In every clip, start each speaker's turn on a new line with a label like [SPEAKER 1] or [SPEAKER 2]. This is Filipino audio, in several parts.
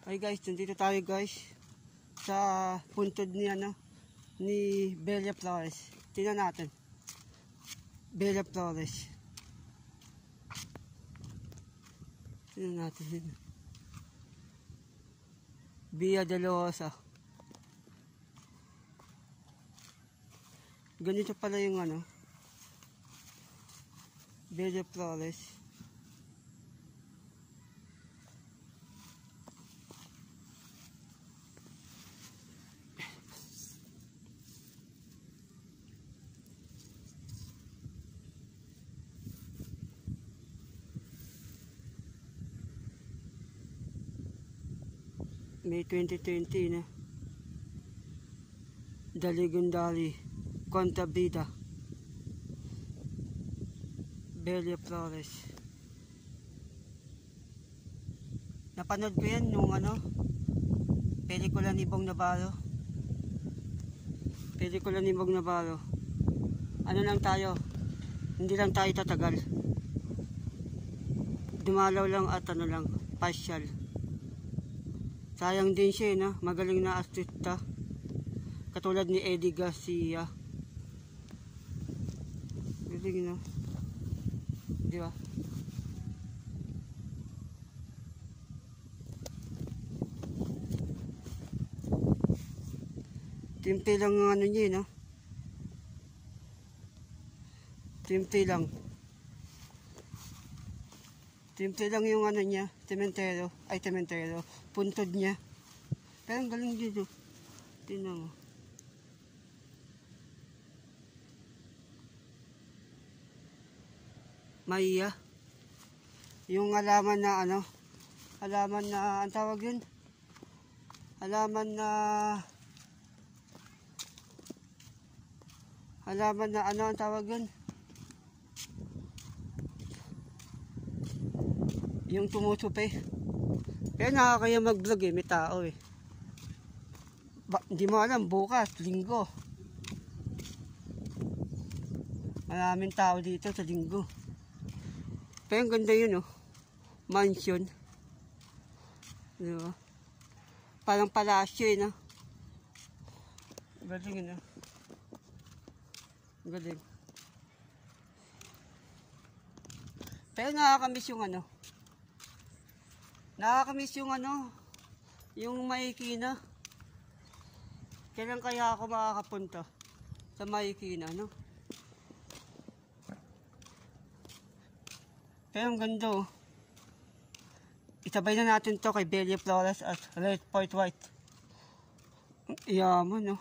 [SPEAKER 1] Ay guys, nandito tayo guys sa puntod ni ni Bella Flores. Tingnan natin. Bella Flores. Tingnan natin din. Via de Losa. Ganito pala yung Bella Flores. May 2020 na. Daligundali, Contabida, Bella Flores. Napanood ko yan nung pelikula ni Bong Navarro. Pelikula ni Bong Navarro. Ano lang tayo, hindi lang tayo tatagal. Dumalaw lang at partial. Sayang din siya, magaling na artista. Katulad ni Eddie Garcia. Galing, di ba? Timpi lang ang niya, Timpi lang. Timpi lang yung niya, sementero, puntod niya. Pero ang galing dito. Tingnan mo. Maya. Yung halaman na halaman na, ang tawag yun? Halaman na ang tawag yun? Yung tumutupi. Kaya nakakaya mag-vlog may tao hindi mo alam, bukas, linggo. Maraming tao dito sa linggo. Pero ang ganda yun, mansion. Diba? Parang palasyo Galing Galing. Pero nakakamiss yung nakakamiss yung yung Marikina. Kailan kaya ako makakapunta sa Marikina, Pero ang ganda, Itabay na natin to kay Bella Flores at Red Point White. Yaman,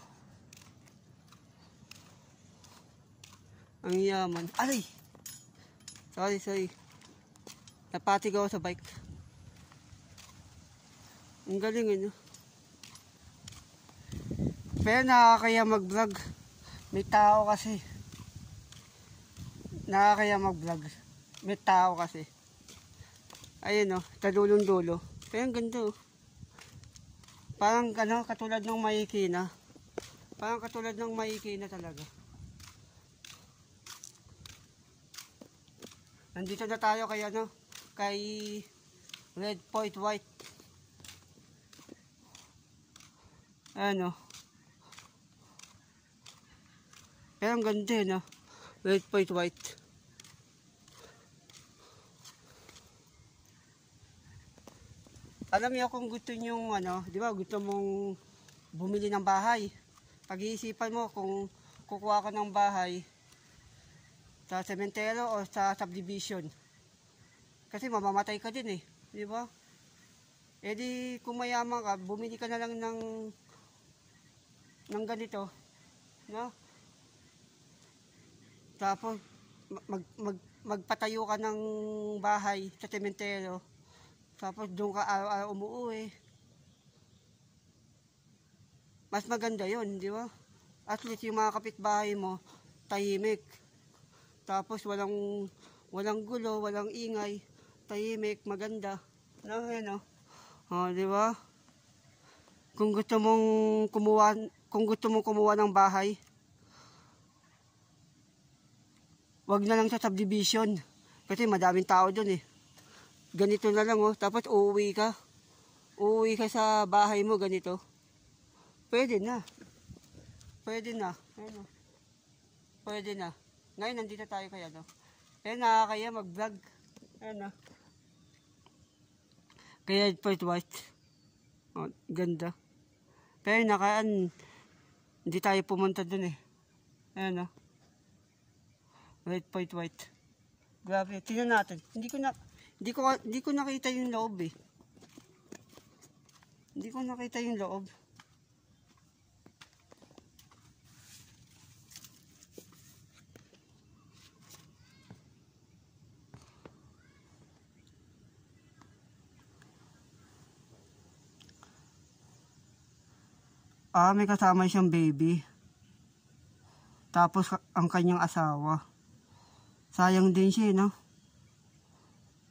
[SPEAKER 1] Ang yaman. Aray! Sorry. Napatig ako sa bike. Ang galing, Pero nakakaya mag-vlog. May tao kasi. Nakakaya mag-vlog. May tao kasi. Ayun, talulong-dulo. Pero ang ganda, Parang katulad ng Marikina. Parang katulad ng Marikina talaga. Nandito na tayo kay kay Red Point White. Pero ang ganda, Red Point White. Alam niyo kung gusto niyo di ba, gusto mong bumili ng bahay. Pag-iisipan mo kung kukuha ka ng bahay sa sementero o sa subdivision. Kasi mamamatay ka din di ba? E di kung mayaman ka, bumili ka na lang ng ganito, Tapos magpatayo ka ng bahay sa sementero. Tapos doon ka araw-araw umuwi. Mas maganda yun, di ba? At least yung mga kapitbahay mo, tahimik. Tapos walang gulo, walang ingay. Tahimik, maganda. Di ba? Kung gusto mong kumuha ng bahay, wag na lang sa subdivision. Kasi madaming tao doon Ganito na lang tapos uuwi ka. uuwi ka sa bahay mo ganito, pwede na. Pwede na. Ayun, oh. Pwede na. Ngayon, nandito tayo kaya, no? Kaya nakakaya mag-vlog. Ayun, oh. Kaya point white. Oh, ganda. Pero nakaan, hindi tayo pumunta dun eh. Ayun, oh. Red point white. Grabe, tingnan natin. Hindi ko nakita yung loob eh. Hindi ko nakita yung loob. May kasama siyang baby. Tapos ang kanyang asawa. Sayang din siya, no?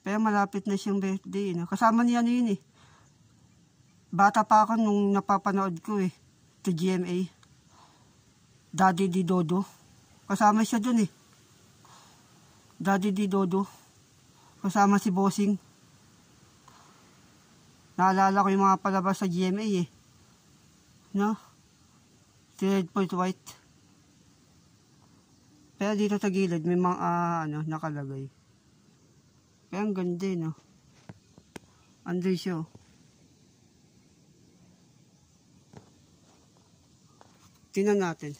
[SPEAKER 1] Pero malapit na siyang birthday, no? Kasama niya yun eh. Bata pa ako nung napapanood ko eh. Sa GMA. Daddy Di Dodo. Kasama siya dun eh. Daddy Di Dodo. Kasama si Bossing. Naalala ko yung mga palabas sa GMA eh. No? Si Red Point White. Pero dito sa gilid may mga nakalagay. Kaya ang ganda eh, no? Andun siya. Tingnan natin.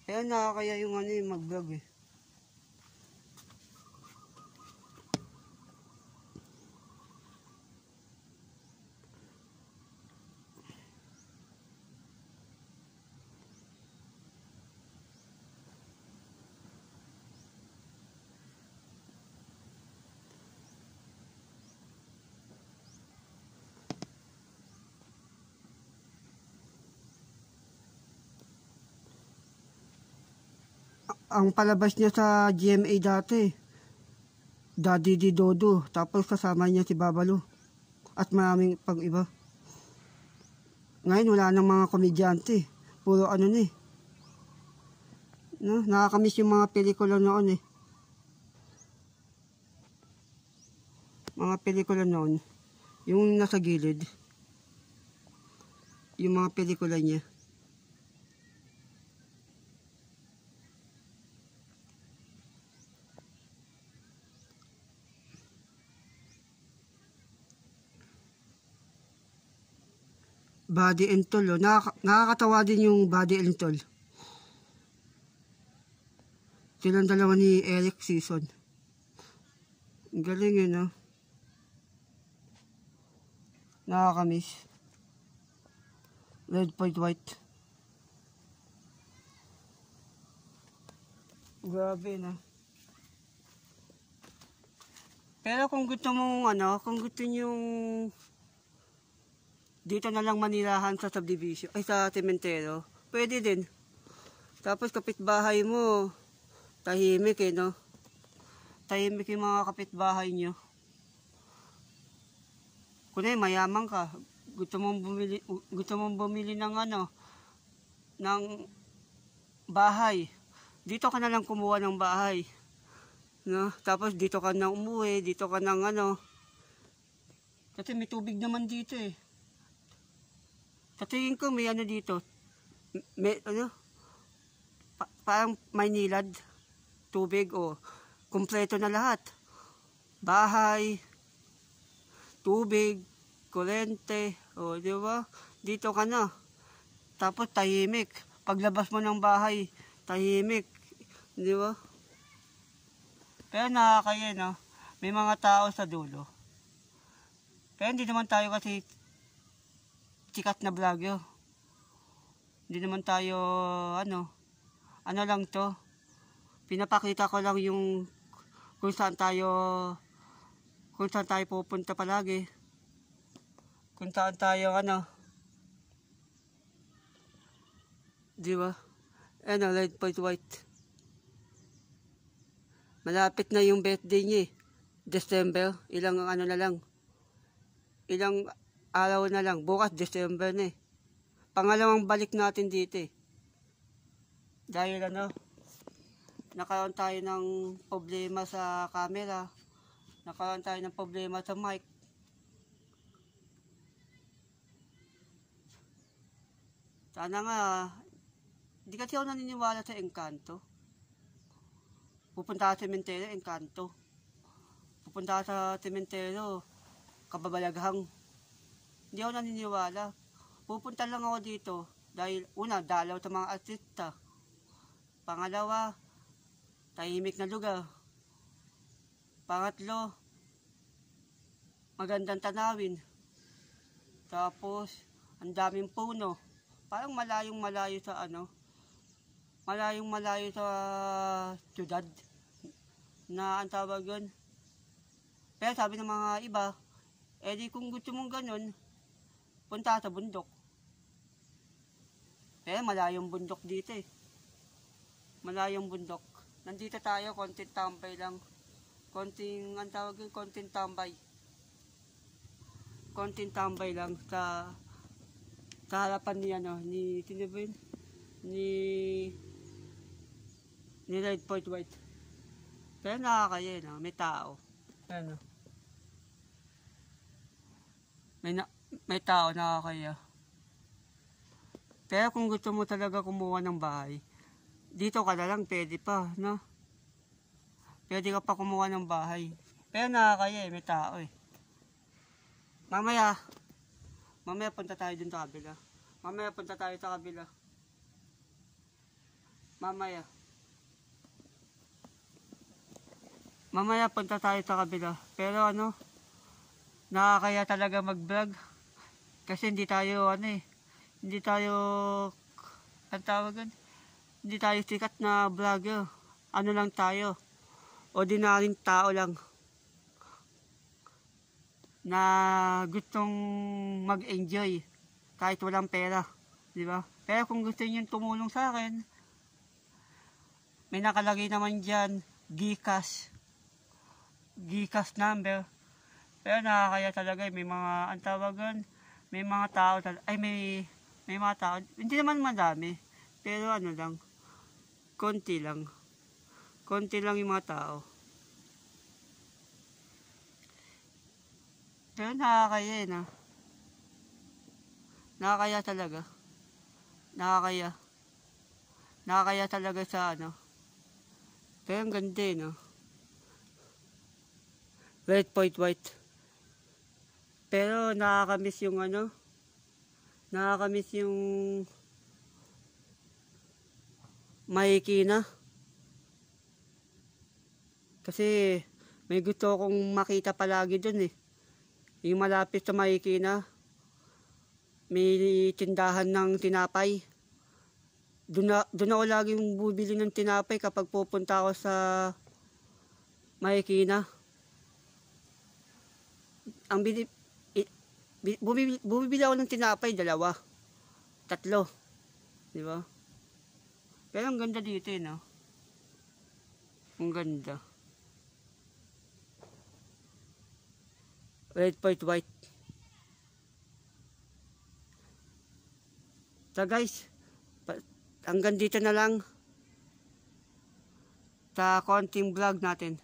[SPEAKER 1] Kaya nakakaya yung mag-vlog eh. Ang palabas niya sa GMA dati, Daddy Di Dodo, tapos kasama niya si Babalo at maraming pang iba. Ngayon wala nang mga komedyante, puro na eh. No? Nakakamiss yung mga pelikula noon eh. Mga pelikula noon, yung nasa gilid, yung mga pelikula niya. Buddy and Tol, oh. Nakakatawa din yung Buddy and Tol. Silang dalawa ni Eric Season. Galing yun, no? Nakakamiss. Red Point White. Grabe, no? Pero kung gusto mong kung gusto nyong dito na lang manirahan sa subdivision, ay sa sementero, pwede din. Tapos kapitbahay mo, tahimik eh, no? Tahimik yung mga kapitbahay nyo. Kung mayaman ka, gusto mong bumili ng ng bahay. Dito ka na lang kumuha ng bahay. No? Tapos dito ka na umuwi, dito ka ng Kasi may tubig naman dito eh. Sa tingin ko may dito. May parang may nilad, tubig o kumpleto na lahat. Bahay, tubig, kuryente, o di ba? Dito ka na. Tapos tahimik. Paglabas mo ng bahay, tahimik. Di ba? Pero nakakaya, no? May mga tao sa dulo. Pero hindi naman tayo kasi sikat na vlogger. Hindi naman tayo, ano lang to. Pinapakita ko lang yung kung saan tayo pupunta palagi. Kung saan tayo, di ba? Red Point White. Malapit na yung birthday niya eh. December, ilang na lang. Ilang araw na lang. Bukas, December na eh. Pangalawang balik natin dito eh. Dahil nakaroon tayo ng problema sa camera. Nakaroon tayo ng problema sa mic. Sana nga, di kasi ako naniniwala sa engkanto. Pupunta sa sementeryo, engkanto. Pupunta sa sementeryo, kababalaghang. Hindi ako naniniwala. Pupunta lang ako dito dahil una, dalaw sa mga artista. Pangalawa, tahimik na lugar. Pangatlo, magandang tanawin. Tapos, ang daming puno. Parang malayong-malayo sa malayong-malayo sa syudad na ang tawag yun. Pero sabi ng mga iba, di kung gusto mong ganun, punta sa bundok. Pero malayong bundok dito eh. Malayong bundok. Nandito tayo, konting tambay lang. Ang tawag yun, konting tambay. Konting tambay lang sa harapan ni sino ba yun? Ni Red Point White. Pero nakakaya no? May tao. Ano? May tao nakakaya. Pero kung gusto mo talaga kumuha ng bahay, dito ka na lang, pwede pa, no? Pwede ka pa kumuha ng bahay. Pero nakakaya may tao eh. Mamaya punta tayo dun sa kabila. Mamaya punta tayo sa kabila. Mamaya punta tayo sa kabila. Pero nakakaya talaga mag-vlog. Kasi hindi tayo hindi tayo sikat na vlogger. Ano lang tayo, ordinaryong tao lang na gustong mag-enjoy kahit walang pera, di ba? Pero kung gusto niyo tumulong sa akin, may nakalagay naman diyan GCash number. Pero nakakaya talaga, may mga antawagan, may mga tao may mga tao, hindi naman madami, pero lang, konti lang yung mga tao. Pero nakakaya nakakaya talaga. Nakakaya talaga sa Pero ang ganda Red Point White. Pero nakakamiss yung Marikina. Kasi may gusto akong makita palagi dun eh. Yung malapit sa Marikina, may tindahan ng tinapay. Doon ako laging bubili ng tinapay kapag pupunta ako sa Marikina. Bumibili ako ng tinapay, 2, 3. Di ba? Pero ang ganda dito no? Ang ganda. Red Point White. So guys, hanggang dito na lang sa konting vlog natin.